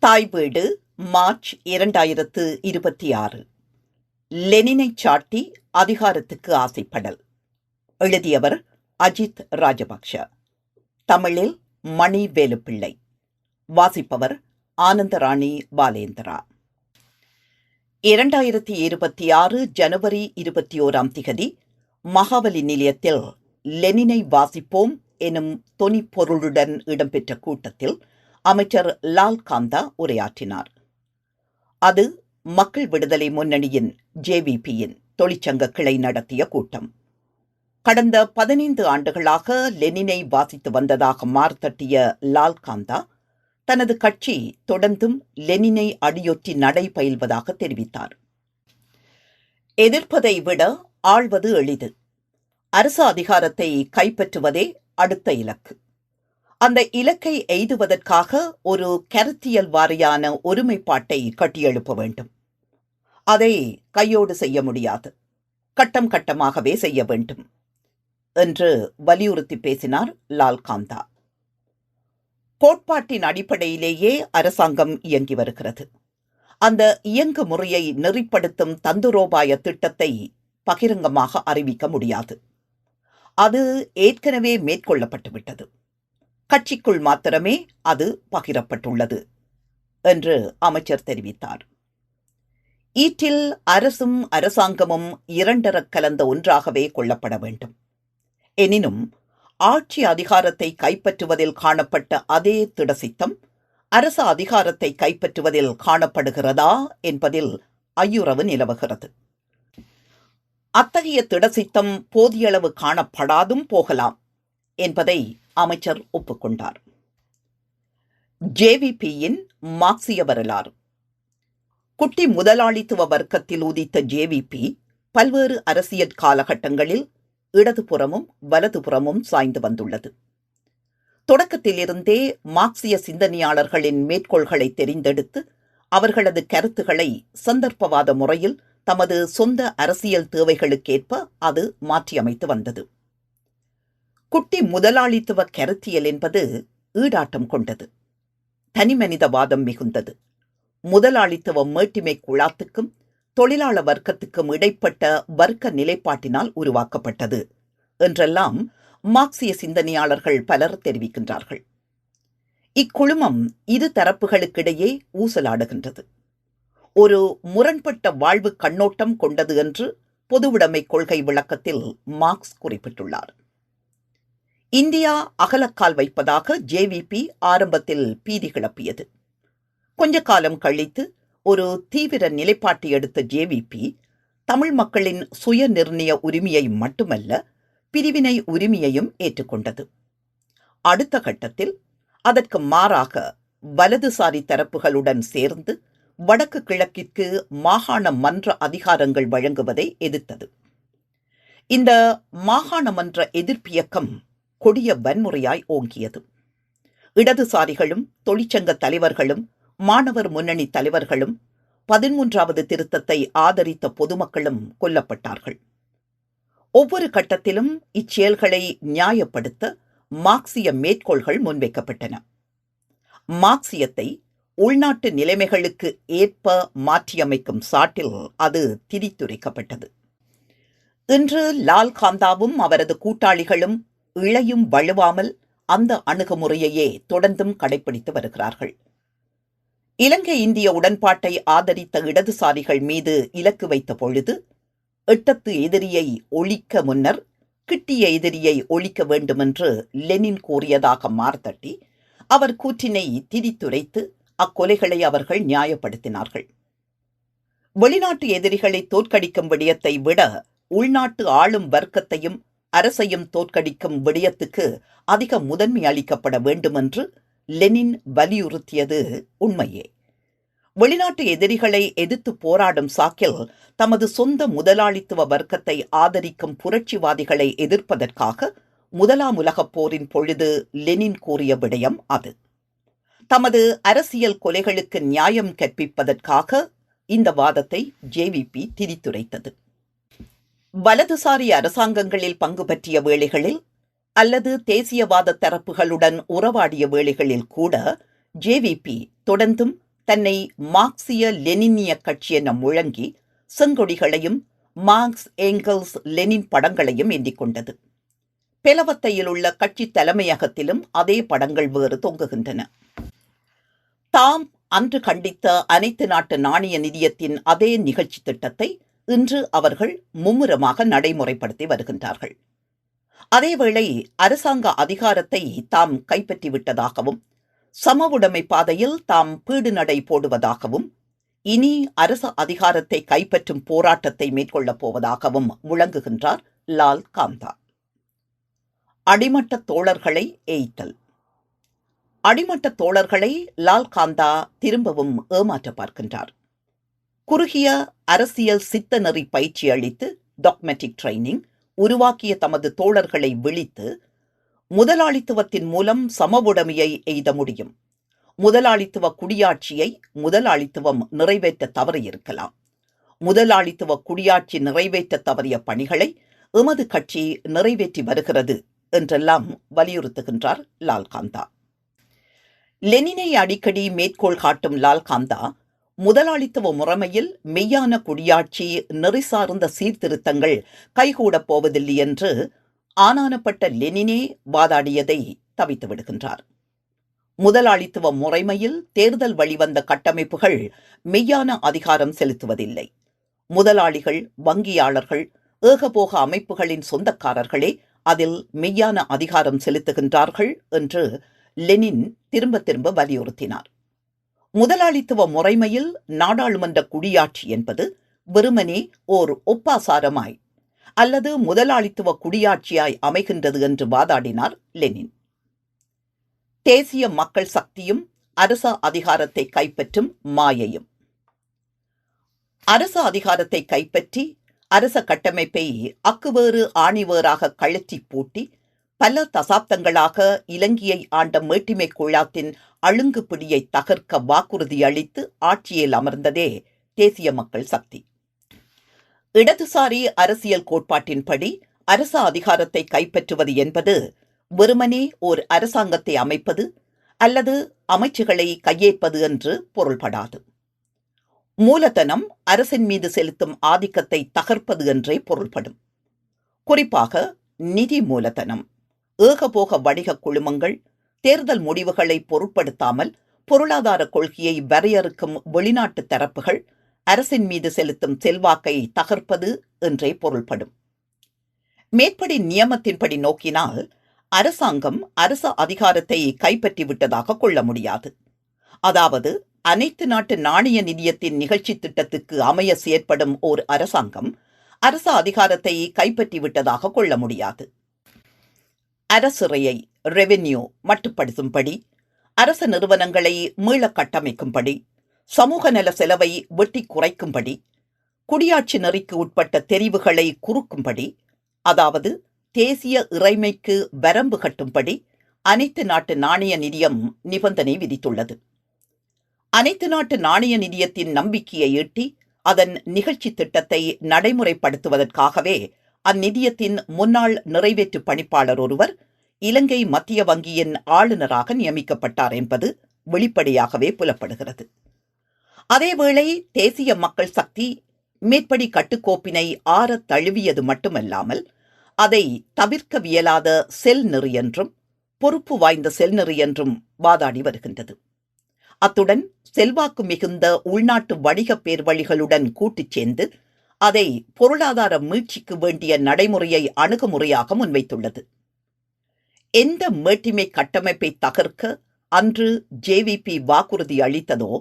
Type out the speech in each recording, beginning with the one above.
தாய் வீடு மார்ச் 2026. லெனினைச் சாட்டி அதிகாரத்துக்கு ஆசைப்படல். எழுதியவர் அஜித் ராஜபக்ஷ. தமிழில் மணி வேலுப்பிள்ளை. வாசிப்பவர் ஆனந்தராணி பாலேந்திரா. 2026 ஜனவரி 21 மகாவலி நிலையத்தில் லெனினை வாசிப்போம் எனும் தொனிப்பொருளுடன் இடம்பெற்ற கூட்டத்தில் அமைச்சர் லால் காந்தா உரையாற்றினார். அது மக்கள் விடுதலை முன்னணியின் JVPயின் தொழிற்சங்க கிளை நடத்திய கூட்டம். கடந்த 15 ஆண்டுகளாக லெனினை வாசித்து வந்ததாக மார்த்தட்டிய லால் காந்தா தனது கட்சி தொடர்ந்தும் லெனினை அடியொற்றி நடை பயில்வதாக தெரிவித்தார். எதிர்ப்பதை விட ஆள்வது எளிது. அரசு அதிகாரத்தை கைப்பற்றுவதே அடுத்த இலக்கு. அந்த இலக்கை எய்துவதற்காக ஒரு கருத்தியல் வாரியான ஒருமைப்பாட்டை கட்டியெழுப்ப வேண்டும். அதை கையோடு செய்ய முடியாது, கட்டம் கட்டமாகவே செய்ய வேண்டும் என்று வலியுறுத்தி பேசினார் லால் காந்தா. கோட்பாட்டின் அடிப்படையிலேயே அரசாங்கம் இயங்கி வருகிறது. அந்த இயங்கு முறையை நெறிப்படுத்தும் தந்துரோபாய திட்டத்தை பகிரங்கமாக அறிவிக்க முடியாது. அது ஏற்கனவே மேற்கொள்ளப்பட்டுவிட்டது. கட்சிக்குள் மாத்திரமே அது பகிரப்பட்டுள்ளது என்று அமைச்சர் தெரிவித்தார். ஈற்றில் அரசும் அரசாங்கமும் இரண்டரக் கலந்த ஒன்றாகவே கொள்ளப்பட வேண்டும். எனினும் ஆட்சி அதிகாரத்தை கைப்பற்றுவதில் காணப்பட்ட அதே திடசித்தம் அரசு அதிகாரத்தை கைப்பற்றுவதில் காணப்படுகிறதா என்பதில் ஐயுறவு நிலவுகிறது. அத்தகைய திடசித்தம் போதியளவு காணப்படாதும் போகலாம் என்பதை அமைச்சர் ஒப்புக்கொண்டார். JVPயின் மார்க்சிய வரலாறு. குட்டி முதலாளித்துவ வர்க்கத்தில் உதித்த JVP பல்வேறு அரசியல் காலகட்டங்களில் இடதுபுறமும் வலதுபுறமும் சாய்ந்து வந்துள்ளது. தொடக்கத்திலிருந்தே மார்க்சிய சிந்தனையாளர்களின் மேற்கோள்களை தெரிந்தெடுத்து அவர்களது கருத்துக்களை சந்தர்ப்பவாத முறையில் தமது சொந்த அரசியல் தேவைகளுக்கேற்ப அது மாற்றியமைத்து வந்தது. குட்டி முதலாளித்துவ கருத்தியல் என்பது ஈடாட்டம் கொண்டது, தனிமனிதவாதம் மிகுந்தது. முதலாளித்துவ மேட்டிமை குழாத்துக்கும் தொழிலாள வர்க்கத்துக்கும் இடைப்பட்ட வர்க்க நிலைப்பாட்டினால் உருவாக்கப்பட்டது என்றெல்லாம் மார்க்சிய சிந்தனையாளர்கள் பலர் தெரிவிக்கின்றார்கள். இக்குழுமம் இரு தரப்புகளுக்கிடையே ஊசலாடுகின்றது. ஒரு முரண்பட்ட வாழ்வு கண்ணோட்டம் கொண்டது என்று பொதுவுடைமை கொள்கை விளக்கத்தில் மார்க்ஸ் குறிப்பிட்டுள்ளார். இந்தியா அகலக்கால் வைப்பதாக JVP ஆரம்பத்தில் பீதி கிளப்பியது. கொஞ்ச காலம் கழித்து ஒரு தீவிர நிலைப்பாட்டை எடுத்த JVP தமிழ் மக்களின் சுய நிர்ணய உரிமையை மட்டுமல்ல, பிரிவினை உரிமையையும் ஏற்றுக்கொண்டது. அடுத்த கட்டத்தில் அதற்கு மாறாக வலதுசாரி தரப்புகளுடன் சேர்ந்து வடக்கு கிழக்கிற்கு மாகாண மன்ற அதிகாரங்கள் வழங்குவதை எதிர்த்தது. இந்த மாகாண மன்ற எதிர்ப்பியக்கம் கொடிய வன்முறையாய் ஓங்கியது. இடதுசாரிகளும் தொழிற்சங்க தலைவர்களும் மாணவர் முன்னணி தலைவர்களும் 13வது திருத்தத்தை ஆதரித்த பொதுமக்களும் கொல்லப்பட்டார்கள். ஒவ்வொரு கட்டத்திலும் இச்செயல்களை நியாயப்படுத்த மார்க்சிய மேற்கோள்கள் முன்வைக்கப்பட்டன. மார்க்சியத்தை உள்நாட்டு நிலைமைகளுக்கு ஏற்ப மாற்றியமைக்கும் சாட்டில் அது திரித்துரைக்கப்பட்டது. இன்று லால் காந்தாவும் அவரது கூட்டாளிகளும் இழையும் வழுவாமல் அந்த அணுகுமுறையையே தொடர்ந்தும் கடைபிடித்து வருகிறார்கள். இலங்கை இந்திய உடன்பாட்டை ஆதரித்த இடதுசாரிகள் மீது இலக்கு வைத்த பொழுது எட்டத்து எதிரியை ஒழிக்க முன்னர் கிட்டிய எதிரியை ஒழிக்க வேண்டுமென்று லெனின் கூறியதாக மார்த்தட்டி அவர் கூற்றினை திரித்துரைத்து அக்கொலைகளை அவர்கள் நியாயப்படுத்தினார்கள். வெளிநாட்டு எதிரிகளை தோற்கடிக்கும் விடயத்தை விட உள்நாட்டு ஆளும் வர்க்கத்தையும் அரசையும் தோற்கடிக்கும் விடயத்துக்கு அதிக முதன்மை அளிக்கப்பட வேண்டுமென்று லெனின் வலியுறுத்தியது உண்மையே. வெளிநாட்டு எதிரிகளை எதிர்த்து போராடும் சாக்கில் தமது சொந்த முதலாளித்துவ வர்க்கத்தை ஆதரிக்கும் புரட்சிவாதிகளை எதிர்ப்பதற்காக முதலாம் உலகப் போரின் பொழுது லெனின் கூறிய விடயம் அது. தமது அரசியல் கொலைகளுக்கு நியாயம் கற்பிப்பதற்காக இந்த வாதத்தை JVP திரித்துரைத்தது. வலதுசாரி அரசாங்கங்களில் பங்கு பற்றிய வேளைகளில் அல்லது தேசியவாத தரப்புகளுடன் உறவாடிய வேளைகளில் கூட JVP தொடர்ந்தும் தன்னை மார்க்சிய லெனினிய கட்சி என முழங்கி செங்கொடிகளையும் மார்க்ஸ் ஏங்கல்ஸ் லெனின் படங்களையும் ஏந்திக் கொண்டது. பெலவத்தையில் உள்ள கட்சி தலைமையகத்திலும் அதே படங்கள் வேறு தொங்குகின்றன. தாம் அன்று கண்டித்த அனைத்து நாட்டு நாணய நிதியத்தின் அதே நிகழ்ச்சி திட்டத்தை இன்று அவர்கள் மும்முரமாக நடைமுறைப்படுத்தி வருகின்றார்கள். அதேவேளை அரசாங்க அதிகாரத்தை தாம் கைப்பற்றிவிட்டதாகவும் சமவுடைமை பாதையில் தாம் பீடு நடை போடுவதாகவும் இனி அரச அதிகாரத்தை கைப்பற்றும் போராட்டத்தை மேற்கொள்ளப் போவதாகவும் முழங்குகின்றார் லால் காந்தா. அடிமட்ட தோழர்களை ஏய்த்தல். அடிமட்ட தோழர்களை லால் காந்தா திரும்பவும் ஏமாற்ற பார்க்கின்றார். குறுகிய அரசியல் சித்தநெறி பயிற்சி அளித்து டாக்மெட்டிக் ட்ரைனிங் உருவாக்கிய தமது தோழர்களை விழித்து முதலாளித்துவத்தின் மூலம் சமவுடைமையை எய்த முடியும். முதலாளித்துவ குடியாட்சியை முதலாளித்துவம் நிறைவேற்ற தவறியிருக்கலாம். முதலாளித்துவ குடியாட்சி நிறைவேற்ற தவறிய பணிகளை எமது கட்சி நிறைவேற்றி வருகிறது என்றெல்லாம் வலியுறுத்துகின்றார் லால் காந்தா. லெனினை அடிக்கடி மேற்கோள் காட்டும் லால் காந்தா முதலாளித்துவ முறைமையில் மெய்யான குடியாட்சி நெறி சார்ந்த சீர்திருத்தங்கள் கைகூடப் போவதில்லை என்று ஆனானப்பட்ட லெனினே வாதாடியதை தவித்து விடுகின்றார். முதலாளித்துவ முறைமையில் தேர்தல் வழிவந்த கட்டமைப்புகள் மெய்யான அதிகாரம் செலுத்துவதில்லை. முதலாளிகள், வங்கியாளர்கள், ஏகபோக அமைப்புகளின் சொந்தக்காரர்களே அதில் மெய்யான அதிகாரம் செலுத்துகின்றார்கள் என்று லெனின் திரும்ப திரும்ப வலியுறுத்தினார். முதலாளித்துவ முறைமையில் நாடாளுமன்ற குடியாட்சி என்பது வெறுமனே ஓர் ஒப்பாசாரமாய் அல்லது முதலாளித்துவ குடியாட்சியாய் அமைகின்றது என்று வாதாடினார் லெனின். தேசிய மக்கள் சக்தியும் அரச அதிகாரத்தை கைப்பற்றும் மாயையும். அரச அதிகாரத்தை கைப்பற்றி அரச கட்டமைப்பை அக்குவேறு ஆணிவேறாக கழற்றி பூட்டி பல தசாப்தங்களாக இலங்கையை ஆண்ட மேட்டிமை குழாத்தின் அழுங்கு பிடியை தகர்க்க வாக்குறுதி அளித்து ஆட்சியில் அமர்ந்ததே தேசிய மக்கள் சக்தி. இடதுசாரி அரசியல் கோட்பாட்டின்படி அரச அதிகாரத்தை கைப்பற்றுவது என்பது வெறுமனே ஓர் அரசாங்கத்தை அமைப்பது அல்லது அமைச்சுகளை கையேற்பது என்று பொருள்படாது. மூலதனம் அரசின் மீது செலுத்தும் ஆதிக்கத்தை தகர்ப்பது என்றே பொருள்படும். குறிப்பாக நிதி மூலதனம், ஏகபோக வணிக குழுமங்கள், தேர்தல் முடிவுகளை பொருட்படுத்தாமல் பொருளாதார கொள்கையை வரையறுக்கும் வெளிநாட்டு தரப்புகள் அரசின் மீது செலுத்தும் செல்வாக்கை தகர்ப்பது என்றே பொருள்படும். மேற்படி நியமத்தின்படி நோக்கினால் அரசாங்கம் அரச அதிகாரத்தை கைப்பற்றிவிட்டதாக கொள்ள முடியாது. அதாவது அனைத்து நாட்டு நாணய நிதியத்தின் நிகழ்ச்சி திட்டத்துக்கு அமைய செயற்படும் ஓர் அரசாங்கம் அரச அதிகாரத்தை கைப்பற்றிவிட்டதாக கொள்ள முடியாது. அரசுறையை ரெவென்யூ மட்டுப்படுத்தும்படி, அரச நிறுவனங்களை மீள கட்டமைக்கும்படி, சமூக நல செலவை வெட்டி குறைக்கும்படி, குடியாட்சி நெறிக்கு உட்பட்ட தெரிவுகளை குறுக்கும்படி, அதாவது தேசிய இறைமைக்கு வரம்பு கட்டும்படி அனைத்து நாட்டு நாணய நிதியம் நிபந்தனை விதித்துள்ளது. அனைத்து நாட்டு நாணய நிதியத்தின் நம்பிக்கையை ஈட்டி அதன் நிகழ்ச்சி திட்டத்தை நடைமுறைப்படுத்துவதற்காகவே அந்நிதியத்தின் முன்னாள் நிறைவேற்று பணிப்பாளர் ஒருவர் இலங்கை மத்திய வங்கியின் ஆளுநராக நியமிக்கப்பட்டார் என்பது வெளிப்படையாகவே புலப்படுகிறது. அதேவேளை தேசிய மக்கள் சக்தி மேற்படி கட்டுக்கோப்பினை ஆறத் தழுவியது மட்டுமல்லாமல் அதை தவிர்க்கவியலாத செல் நெறி என்றும் பொறுப்பு வாய்ந்த செல் நெறி என்றும் வாதாடி வருகின்றது. அத்துடன் செல்வாக்கு மிகுந்த உள்நாட்டு வணிக பேர்வழிகளுடன் கூட்டுச் சேர்ந்து அதை பொருளாதார மீட்சிக்கு வேண்டிய நடைமுறையை அணுகுமுறையாக முன்வைத்துள்ளது. எந்த மேட்டிமை கட்டமைப்பை தகர்க்க அன்று ஜேவிபி வாக்குறுதி அளித்ததோ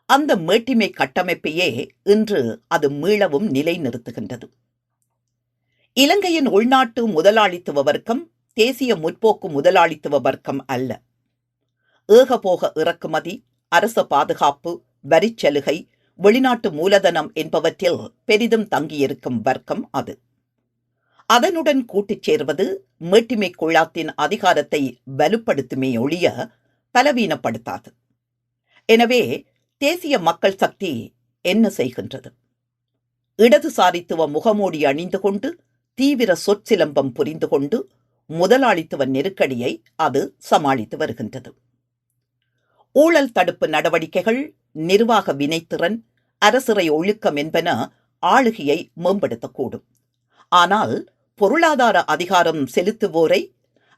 அந்த மேட்டிமை கட்டமைப்பையே இன்று அது மீளவும் நிலைநிறுத்துகின்றது. இலங்கையின் உள்நாட்டு முதலாளித்துவ வர்க்கம் தேசிய முற்போக்கு முதலாளித்துவ வர்க்கம் அல்ல. ஏகபோக இறக்குமதி, அரச பாதுகாப்பு, வரிச்சலுகை, வெளிநாட்டு மூலதனம் என்பவற்றில் பெரிதும் தங்கியிருக்கும் வர்க்கம் அது. அதனுடன் கூட்டுச் சேர்வது மேட்டிமை குழாத்தின் அதிகாரத்தை வலுப்படுத்துமே ஒழிய பலவீனப்படுத்தாது. எனவே தேசிய மக்கள் சக்தி என்ன செய்கின்றது? இடதுசாரித்துவ முகமூடி அணிந்து கொண்டு தீவிர சொற்சிலம்பம் புரிந்து கொண்டு முதலாளித்துவ நெருக்கடியை அது சமாளித்து வருகின்றது. ஊழல் தடுப்பு நடவடிக்கைகள், நிர்வாக வினைத்திறன், அரசிறை ஒழுக்கம் என்பன ஆளுகையை மேம்படுத்தக்கூடும். ஆனால் பொருளாதார அதிகாரம் செலுத்துவோரை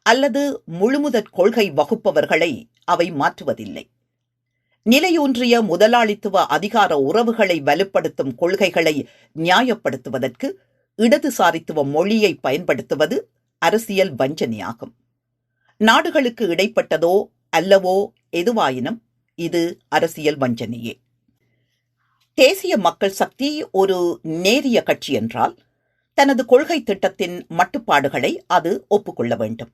அல்லது முழுமுதற் கொள்கை வகுப்பவர்களை அவை மாற்றுவதில்லை. நிலையூன்றிய முதலாளித்துவ அதிகார உறவுகளை வலுப்படுத்தும் கொள்கைகளை நியாயப்படுத்துவதற்கு இடதுசாரித்துவ மொழியை பயன்படுத்துவது அரசியல் வஞ்சனையாகும். நாடுகளுக்கு இடைப்பட்டதோ அல்லவோ எதுவாயினும் இது அரசியல் வஞ்சனையே. தேசிய மக்கள் சக்தி ஒரு நேரிய கட்சி என்றால் தனது கொள்கை திட்டத்தின் மட்டுப்பாடுகளை அது ஒப்புக்கொள்ள வேண்டும்.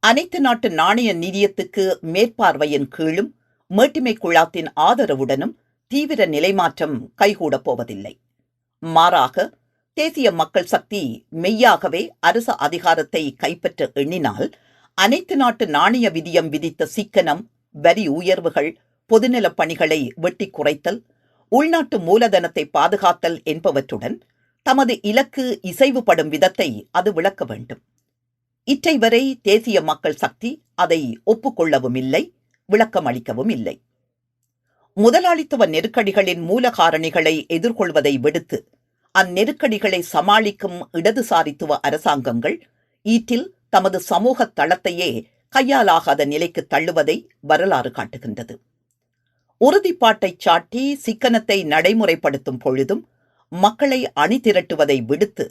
அனைத்து நாட்டு நாணய நிதியத்துக்கு மேற்பார்வையின் கீழும் மேட்டிமை குழாத்தின் ஆதரவுடனும் தீவிர நிலைமாற்றம் கைகூடப் போவதில்லை. மாறாக தேசிய மக்கள் சக்தி மெய்யாகவே அரச அதிகாரத்தை கைப்பற்ற எண்ணினால் அனைத்து நாட்டு நாணய விதியம் விதித்த சிக்கனம், வரி உயர்வுகள், பொதுநலப் பணிகளை வெட்டி குறைத்தல், உள்நாட்டு மூலதனத்தை பாதுகாத்தல் என்பவற்றுடன் தமது இலக்கு இசைவுபடும் விதத்தை அது விளக்க வேண்டும். இற்றை வரை தேசிய மக்கள் சக்தி அதை ஒப்புக்கொள்ளவும் இல்லை, விளக்கம் அளிக்கவும் இல்லை. முதலாளித்துவ நெருக்கடிகளின் மூல காரணிகளை எதிர்கொள்வதை விடுத்து அந்நெருக்கடிகளை சமாளிக்கும் இடதுசாரித்துவ அரசாங்கங்கள் ஈற்றில் தமது சமூக தளத்தையே கையாலாகாத நிலைக்கு தள்ளுவதை வரலாறு காட்டுகின்றது. உறுதிப்பாட்டை சாட்டி சிக்கனத்தை நடைமுறைப்படுத்தும் பொழுதும் மக்களை அணி திரட்டுவதை விடுத்து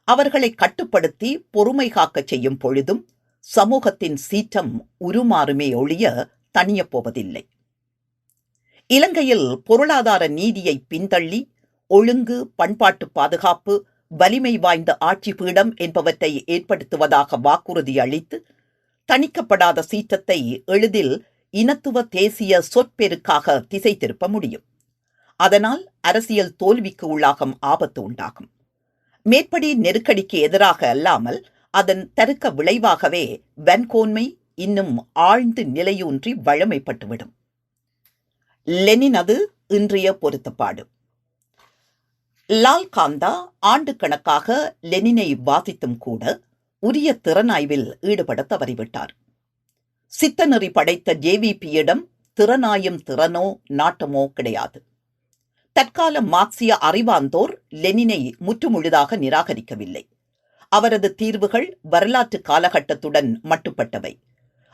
அவர்களை கட்டுப்படுத்தி பொறுமை காக்கச் செய்யும் பொழுதும் சமூகத்தின் சீற்றம் உருமாறுமே ஒழிய தணியப் போவதில்லை. இலங்கையில் பொருளாதார நீதியை பின்தள்ளி ஒழுங்கு, பண்பாட்டு பாதுகாப்பு, வலிமை வாய்ந்த ஆட்சி பீடம் என்பவற்றை ஏற்படுத்துவதாக வாக்குறுதி அளித்து தணிக்கப்படாத சீற்றத்தை எளிதில் இனத்துவ தேசிய சொற்பெருக்காக திசை திருப்ப முடியும். அதனால் அரசியல் தோல்விக்கு உள்ளாகும் ஆபத்து உண்டாகும். மேற்படி நெருக்கடிக்கு எதிராக அல்லாமல் அதன் தருக்க விளைவாகவே வன்கோன்மை இன்னும் ஆழ்ந்து நிலையூன்றி வழமைப்பட்டுவிடும். லெனினது இன்றைய பொருத்தப்பாடு. லால் காந்தா ஆண்டு கணக்காக லெனினை வாசித்தும் கூட உரிய திறனாய்வில் ஈடுபட தவறிவிட்டார். சித்தநெறி படைத்த ஜேவிபியிடம் திறனாயும் திறனோ நாட்டமோ கிடையாது. தற்கால மார்க்சிய அறிவாந்தோர் லெனினை முற்றுமுழுதாக நிராகரிக்கவில்லை. அவரது தீர்வுகள் வரலாற்று காலகட்டத்துடன் மட்டுப்பட்டவை.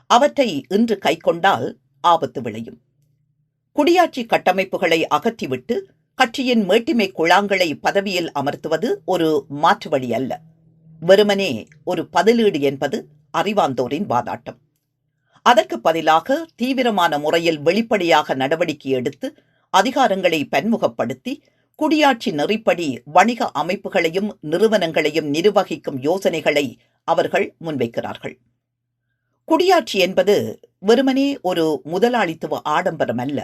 அவற்றை இன்று கைக்கொண்டால் ஆபத்து விளையும். குடியாட்சி கட்டமைப்புகளை அகற்றிவிட்டு கட்சியின் மேட்டிமை குழாங்களை பதவியில் அமர்த்துவது ஒரு மாற்று வழி அல்ல, வெறுமனே ஒரு பதிலீடு என்பது அறிவாந்தோரின் வாதாட்டம். அதற்கு பதிலாக தீவிரமான முறையில் வெளிப்படையாக நடவடிக்கை எடுத்து அதிகாரங்களை பன்முகப்படுத்தி குடியாட்சி நெறிப்படி வணிக அமைப்புகளையும் நிறுவனங்களையும் நிர்வகிக்கும் யோசனைகளை அவர்கள் முன்வைக்கிறார்கள். குடியாட்சி என்பது வெறுமனே ஒரு முதலாளித்துவ ஆடம்பரம் அல்ல.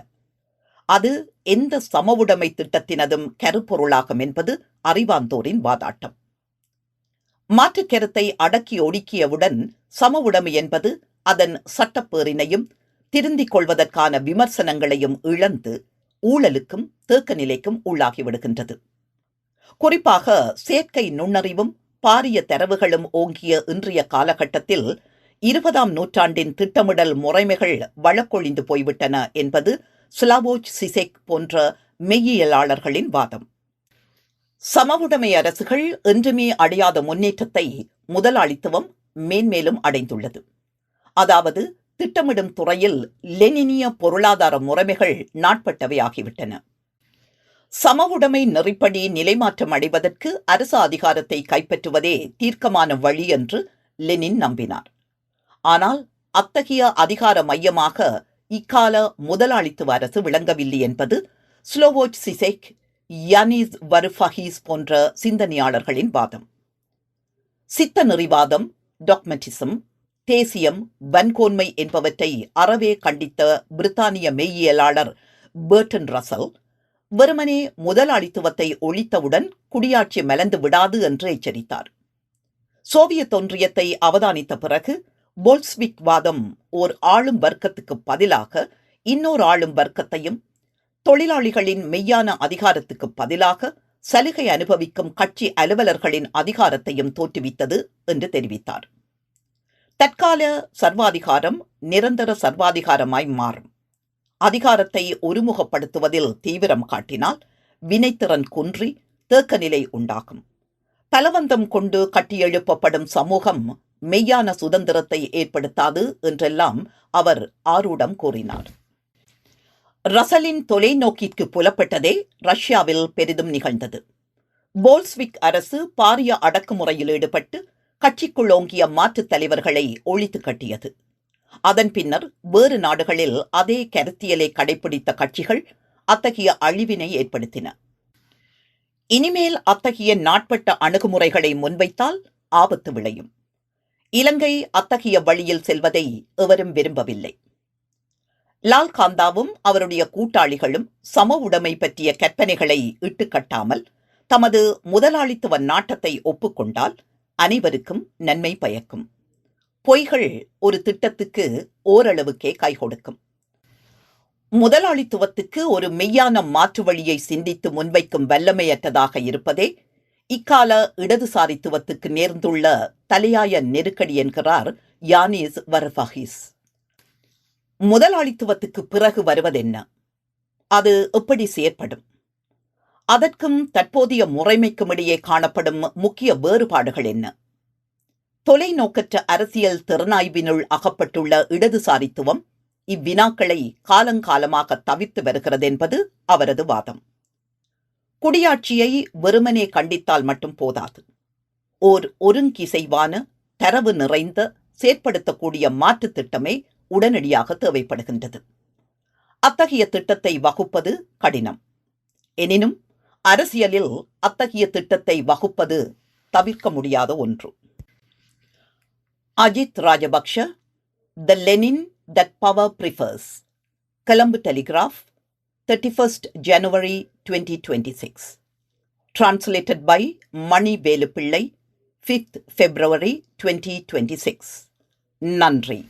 அது எந்த சமவுடைமை திட்டத்தினதும் கருப்பொருளாகும் என்பது அறிவாந்தோரின் வாதாட்டம். மாற்றுக் கருத்தை அடக்கி ஒடுக்கியவுடன் சமவுடைமை என்பது அதன் சட்டப்பேறினையும் திருந்திக் கொள்வதற்கான விமர்சனங்களையும் இழந்து ஊழலுக்கும் தேக்க நிலைக்கும் உள்ளாகிவிடுகின்றது. குறிப்பாக செயற்கை நுண்ணறிவும் பாரிய தரவுகளும் ஓங்கிய இன்றைய காலகட்டத்தில் 20ஆம் நூற்றாண்டின் திட்டமிடல் முறைமைகள் வழக்கொழிந்து போய்விட்டன என்பது ஸ்லாவோச் சிசெக் போன்ற மெய்யியலாளர்களின் வாதம். சமவுடைமை அரசுகள் என்றுமே அடையாத முன்னேற்றத்தை முதலாளித்துவம் மேன்மேலும் அடைந்துள்ளது. அதாவது திட்டமிடும் துறையில் லெனினிய பொருளாதார முறைமைகள் நாட்பட்டவையாகிவிட்டன. சமவுடைமை நெறிப்படி நிலைமாற்றம் அடைவதற்கு அரசு அதிகாரத்தை கைப்பற்றுவதே தீர்க்கமான வழி என்று லெனின் நம்பினார். ஆனால் அத்தகைய அதிகார மையமாக இக்கால முதலாளித்துவ அரசு விளங்கவில்லை என்பது ஸ்லோவோச் சிசெக், யானிஸ் வருஃபஹீஸ் போன்ற சிந்தனையாளர்களின் வாதம். சித்த நெறிவாதம், டாக்மெட்டிசம், தேசியம், வன்கோன்மை என்பவற்றை அறவே கண்டித்த பிரித்தானிய மெய்யியலாளர் பெர்டன் ரசல் வெறுமனே முதலாளித்துவத்தை ஒழித்தவுடன் குடியாட்சி மலர்ந்து விடாது என்று எச்சரித்தார். சோவியத் ஒன்றியத்தை அவதானித்த பிறகு போல்ஸ்விக் வாதம் ஓர் ஆளும் வர்க்கத்துக்கு பதிலாக இன்னொரு ஆளும் வர்க்கத்தையும், தொழிலாளிகளின் மெய்யான அதிகாரத்துக்கு பதிலாக சலுகை அனுபவிக்கும் கட்சி அலுவலர்களின் அதிகாரத்தையும் தோற்றுவித்தது என்று தெரிவித்தார். தற்கால சர்வாதிகாரம் நிரந்தர சர்வாதிகாரமாய் மாறும். அதிகாரத்தை ஒருமுகப்படுத்துவதில் தீவிரம் காட்டினால் வினைத்திறன் குன்றி தேக்க நிலை உண்டாகும். பலவந்தம் கொண்டு கட்டியெழுப்பப்படும் சமூகம் மெய்யான சுதந்திரத்தை ஏற்படுத்தாது என்றெல்லாம் அவர் ஆரூடம் கூறினார். ரசலின் தொலைநோக்கிற்கு புலப்பட்டதே ரஷ்யாவில் பெரிதும் நிகழ்ந்தது. போல்ஸ்விக் அரசு பாரிய அடக்குமுறையில் ஈடுபட்டு கட்சிக்குள் ஓங்கிய மாற்றுத் தலைவர்களை ஒழித்து கட்டியது. அதன் பின்னர் வேறு நாடுகளில் அதே கருத்தியலை கடைபிடித்த கட்சிகள் அத்தகைய அழிவினை ஏற்படுத்தின. இனிமேல் அத்தகைய நாட்பட்ட அணுகுமுறைகளை முன்வைத்தால் ஆபத்து விளையும். இலங்கை அத்தகைய வழியில் செல்வதை எவரும் விரும்பவில்லை. லால் காந்தாவும் அவருடைய கூட்டாளிகளும் சம உடைமை பற்றிய கற்பனைகளை இட்டுக்கட்டாமல் தமது முதலாளித்துவ நாட்டத்தை ஒப்புக்கொண்டால் அனைவருக்கும் நன்மை பயக்கும். பொய்கள் ஒரு திட்டத்துக்கு ஓரளவுக்கே கை கொடுக்கும். முதலாளித்துவத்துக்கு ஒரு மெய்யான மாற்று வழியை சிந்தித்து முன்வைக்கும் வல்லமையற்றதாக இருப்பதே இக்கால இடதுசாரித்துவத்துக்கு நேர்ந்துள்ள தலையாய நெருக்கடி என்கிறார் யானிஸ் வரஃபாகிஸ். முதலாளித்துவத்துக்கு பிறகு வருவதென்ன? அது எப்படி செயற்படும்? அதற்கும் தற்போதைய முறைமைக்கும் இடையே காணப்படும் முக்கிய வேறுபாடுகள் என்ன? தொலைநோக்கற்ற அரசியல் திறனாய்வினுள் அகப்பட்டுள்ள இடதுசாரித்துவம் இவ்வினாக்களை காலங்காலமாக தவிர்த்து வருகிறது என்பது அவரது வாதம். குடியாட்சியை வெறுமனே கண்டித்தால் மட்டும் போதாது. ஓர் ஒருங்கிசைவான தரவு நிறைந்த செயற்படுத்தக்கூடிய மாற்றுத் திட்டமே உடனடியாக தேவைப்படுகின்றது. அத்தகைய திட்டத்தை வகுப்பது கடினம். எனினும் அரசியலில் அத்தகைய திட்டத்தை வகுப்பது தவிர்க்க முடியாத ஒன்று. Ajith Rajapaksa, The Lenin That Power Prefers. Colombo Telegraph, 31st January 2026. Translated by Mani Velupillai, 5th February 2026. நன்றி.